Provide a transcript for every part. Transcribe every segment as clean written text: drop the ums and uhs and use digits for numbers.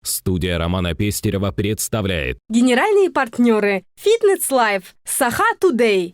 Студия Романа Пестерева представляет. Генеральные партнеры Fitness Life, Saha Today.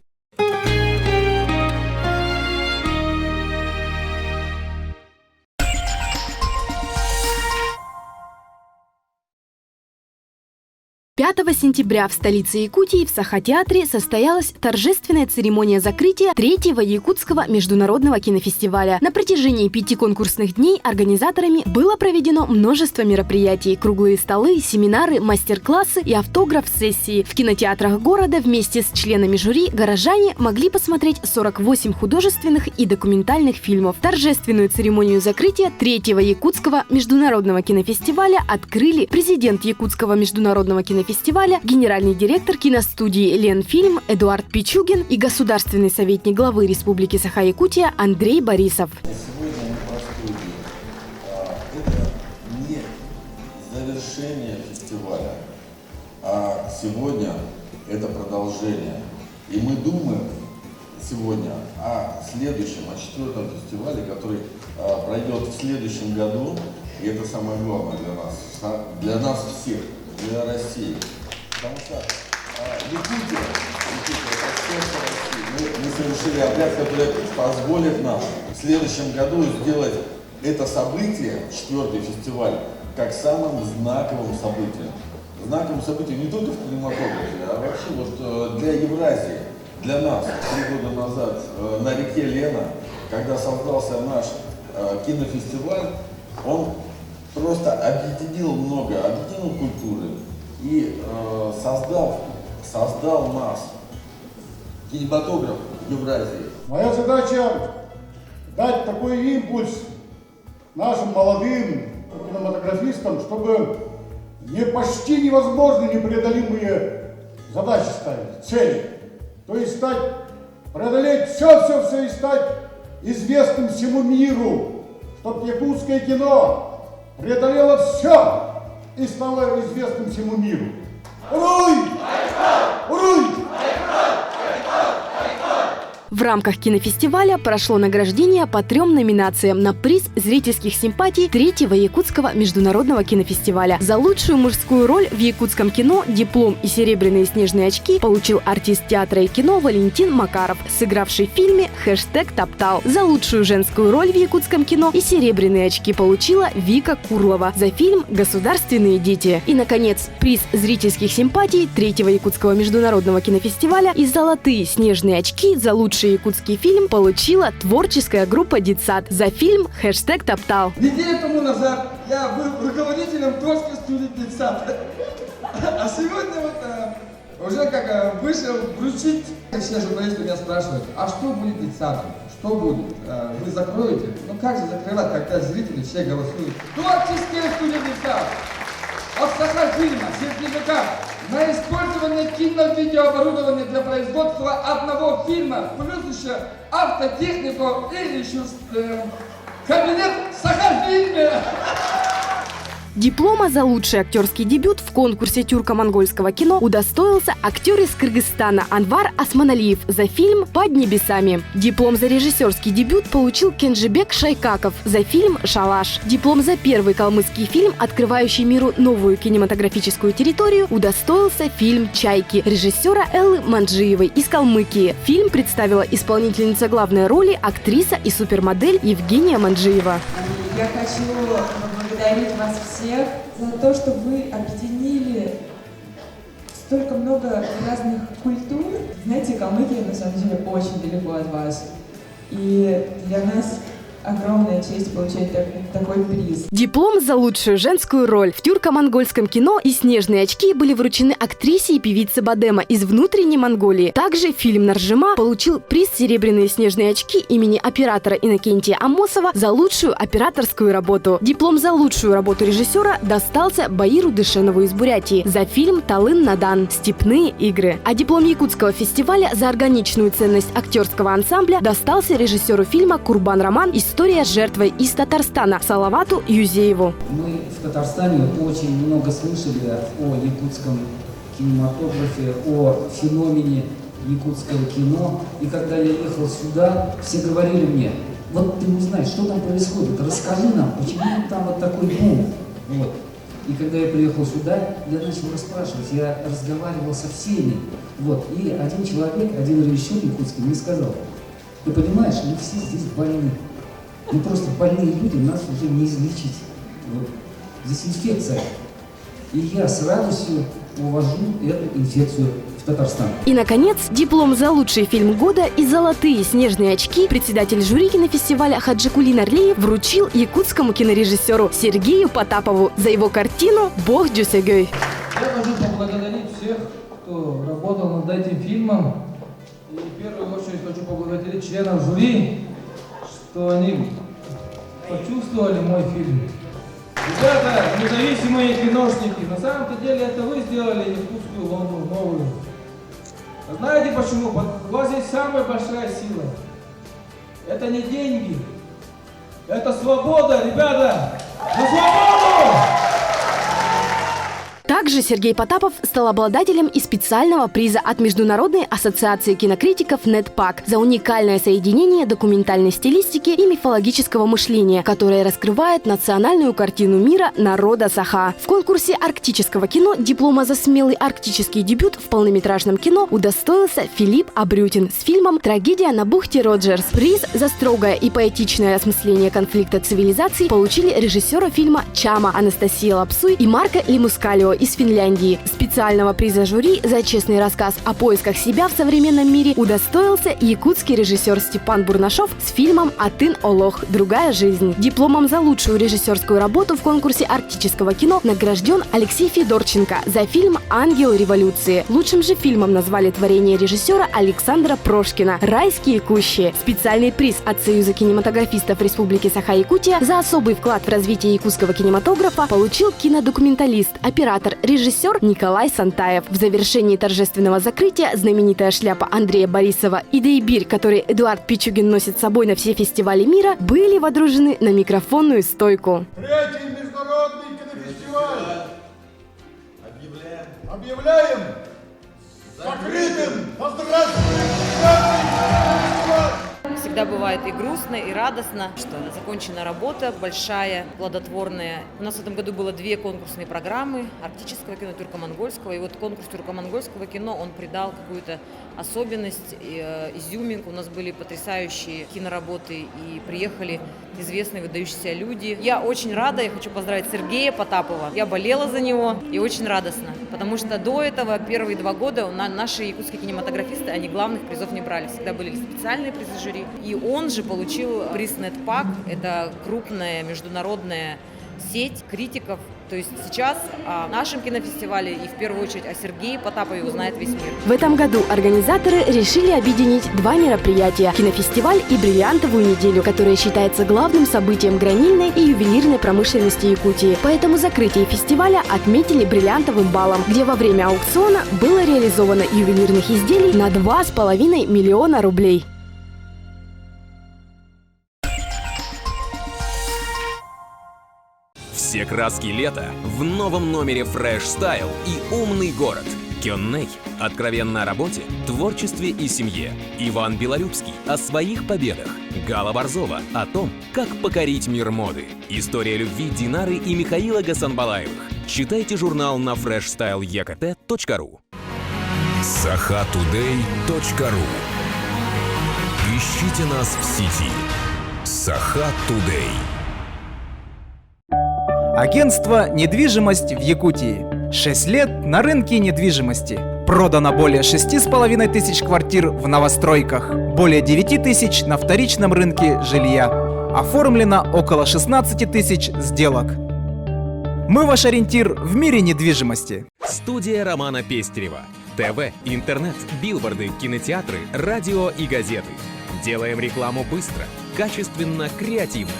«5 сентября в столице Якутии в Саха-театре состоялась торжественная церемония закрытия 3-го Якутского международного кинофестиваля. На протяжении 5 конкурсных дней организаторами было проведено множество мероприятий, круглые столы, семинары, мастер-классы и автограф-сессии. В кинотеатрах города вместе с членами жюри горожане могли посмотреть 48 художественных и документальных фильмов. Торжественную церемонию закрытия 3-го Якутского международного кинофестиваля открыли президент Якутского международного кинофестиваля, генеральный директор киностудии «Ленфильм» Эдуард Пичугин и государственный советник главы Республики Саха-Якутия Андрей Борисов. Сегодня мы в студии. Это не завершение фестиваля, а сегодня это продолжение. И мы думаем сегодня о следующем, о 4-м фестивале, который пройдет в следующем году. И это самое главное для нас всех. Для России. Потому что Якутия это сердце России. Мы совершили обряд, который позволит нам в следующем году сделать это событие, 4-й фестиваль, как самым знаковым событием. Знаковым событием не только в кинематографе, а вообще вот для Евразии, для нас. 3 года назад на реке Лена, когда создался наш кинофестиваль, он просто объединил культуры и создал нас, кинематограф Евразии. Моя задача дать такой импульс нашим молодым кинематографистам, чтобы почти невозможные, непреодолимые задачи ставить, цели. То есть преодолеть все и стать известным всему миру, чтобы якутское кино преодолело все и стало известным всему миру. Уруй! Уруй! В рамках кинофестиваля прошло награждение по 3 номинациям на приз зрительских симпатий 3-го Якутского международного кинофестиваля. За лучшую мужскую роль в якутском кино диплом и серебряные снежные очки получил артист театра и кино Валентин Макаров, сыгравший в фильме «#Топтал». За лучшую женскую роль в якутском кино и серебряные очки получила Вика Курлова за фильм «Государственные дети». И, наконец, приз зрительских симпатий 3-го Якутского международного кинофестиваля и золотые снежные очки за лучший якутский фильм получила творческая группа «Детсад» за фильм «#Топтал». Неделю тому назад я был руководителем творческой студии «Детсад». А сегодня уже как вышел вручить. Все журналисты меня спрашивают, а что будет «Детсадом»? Что будет? Вы закроете? Ну как же закрывать, когда зрители все голосуют? Творческая студия «Детсад» от Саха-фильма, сертификат на использование кино-видеооборудования для производства одного фильма, плюс еще автотехнику и еще кабинет в Саха-фильме. Диплома за лучший актерский дебют в конкурсе тюрко-монгольского кино удостоился актер из Кыргызстана Анвар Османалиев за фильм «Под небесами». Диплом за режиссерский дебют получил Кенжебек Шайкаков за фильм «Шалаш». Диплом за первый калмыцкий фильм, открывающий миру новую кинематографическую территорию, удостоился фильм «Чайки» режиссера Эллы Манджиевой из Калмыкии. Фильм представила исполнительница главной роли, актриса и супермодель Евгения Манджиева. Я хочу поблагодарить вас всех за то, что вы объединили столько много разных культур. Знаете, Калмыкия на самом деле очень далеко от вас. И для нас огромная честь получать такой приз. Диплом за лучшую женскую роль в тюрко-монгольском кино и снежные очки были вручены актрисе и певице Бадема из внутренней Монголии. Также фильм «Наржима» получил приз «Серебряные снежные очки» имени оператора Иннокентия Амосова за лучшую операторскую работу. Диплом за лучшую работу режиссера достался Баиру Дышенову из Бурятии за фильм «Талын-Надан. Степные игры». А диплом Якутского фестиваля за органичную ценность актерского ансамбля достался режиссеру фильма Курбан Роман «История с жертвой» из Татарстана Салавату Юзееву. Мы в Татарстане очень много слышали о якутском кинематографе, о феномене якутского кино. И когда я ехал сюда, все говорили мне, вот ты узнаешь, что там происходит, расскажи нам, почему там вот такой бум. Вот. И когда я приехал сюда, я начал расспрашивать, я разговаривал со всеми. Вот. И один человек, один режиссер якутский мне сказал: ты понимаешь, мы все здесь больны. Мы просто больные люди, нас уже не излечить. Вот. Здесь инфекция. И я с радостью увожу эту инфекцию в Татарстан. И, наконец, диплом за лучший фильм года и золотые снежные очки председатель жюри кинофестиваля Хаджикулин Орлиев вручил якутскому кинорежиссеру Сергею Потапову за его картину «Бог Дюсегей». Я хочу поблагодарить всех, кто работал над этим фильмом. И в первую очередь хочу поблагодарить членов жюри, что они почувствовали мой фильм. Ребята, независимые киношники, на самом-то деле это вы сделали якутскую Лондон новую. А знаете почему? У вас есть самая большая сила. Это не деньги. Это свобода, ребята! За свободу! Также Сергей Потапов стал обладателем и специального приза от Международной ассоциации кинокритиков «Нетпак» за уникальное соединение документальной стилистики и мифологического мышления, которое раскрывает национальную картину мира народа Саха. В конкурсе арктического кино диплома за смелый арктический дебют в полнометражном кино удостоился Филипп Абрютин с фильмом «Трагедия на бухте Роджерс». Приз за строгое и поэтичное осмысление конфликта цивилизаций получили режиссеры фильма «Чама» Анастасия Лапсуй и Марко Лимускалио из Финляндии. Специального приза жюри за честный рассказ о поисках себя в современном мире удостоился якутский режиссер Степан Бурнашов с фильмом «Атын Олох. Другая жизнь». Дипломом за лучшую режиссерскую работу в конкурсе арктического кино награжден Алексей Федорченко за фильм «Ангел революции». Лучшим же фильмом назвали творение режиссера Александра Прошкина «Райские кущи». Специальный приз от Союза кинематографистов Республики Саха-Якутия за особый вклад в развитие якутского кинематографа получил кинодокументалист, оператор, режиссер Николай Сантаев. В завершении торжественного закрытия знаменитая шляпа Андрея Борисова и дейбирь, который Эдуард Пичугин носит с собой на все фестивали мира, были водружены на микрофонную стойку. Третий международный кинофестиваль объявляем закрытым. Поздравляем! Всегда бывает и грустно, и радостно, что закончена работа большая, плодотворная. У нас в этом году было 2 конкурсные программы арктического кино, тюрко-монгольского. И вот конкурс тюрко-монгольского кино, он придал какую-то особенность, изюминку. У нас были потрясающие киноработы, и приехали известные, выдающиеся люди. Я очень рада, я хочу поздравить Сергея Потапова. Я болела за него, и очень радостно, потому что до этого первые 2 года наши якутские кинематографисты, они главных призов не брали. Всегда были специальные призы жюри. И он же получил приз Нетпак. Это крупная международная сеть критиков. То есть сейчас о нашем кинофестивале и в первую очередь о Сергее Потапове узнает весь мир. В этом году организаторы решили объединить 2 мероприятия – кинофестиваль и бриллиантовую неделю, которая считается главным событием гранильной и ювелирной промышленности Якутии. Поэтому закрытие фестиваля отметили бриллиантовым балом, где во время аукциона было реализовано ювелирных изделий на 2,5 миллиона рублей. Все краски лета в новом номере Fresh Style и «Умный город». Кённей – откровенно о работе, творчестве и семье. Иван Белолюбский – о своих победах. Гала Борзова – о том, как покорить мир моды. История любви Динары и Михаила Гасанбалаевых. Читайте журнал на freshstyle.ekt.ru. sahatoday.ru. Ищите нас в сети. Saha Today. Агентство «Недвижимость» в Якутии. 6 лет на рынке недвижимости. Продано более 6500 квартир в новостройках. Более 9000 на вторичном рынке жилья. Оформлено около 16 тысяч сделок. Мы ваш ориентир в мире недвижимости. Студия Романа Пестерева. ТВ, интернет, билборды, кинотеатры, радио и газеты. Делаем рекламу быстро, качественно, креативно.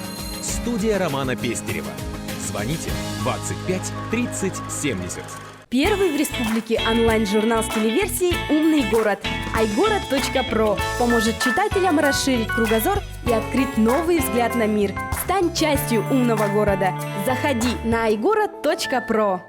Студия Романа Пестерева. Звоните 25 30 70. Первый в республике онлайн-журнал с телеверсией «Умный город» iGorod.pro поможет читателям расширить кругозор и открыть новый взгляд на мир. Стань частью умного города. Заходи на iGorod.pro.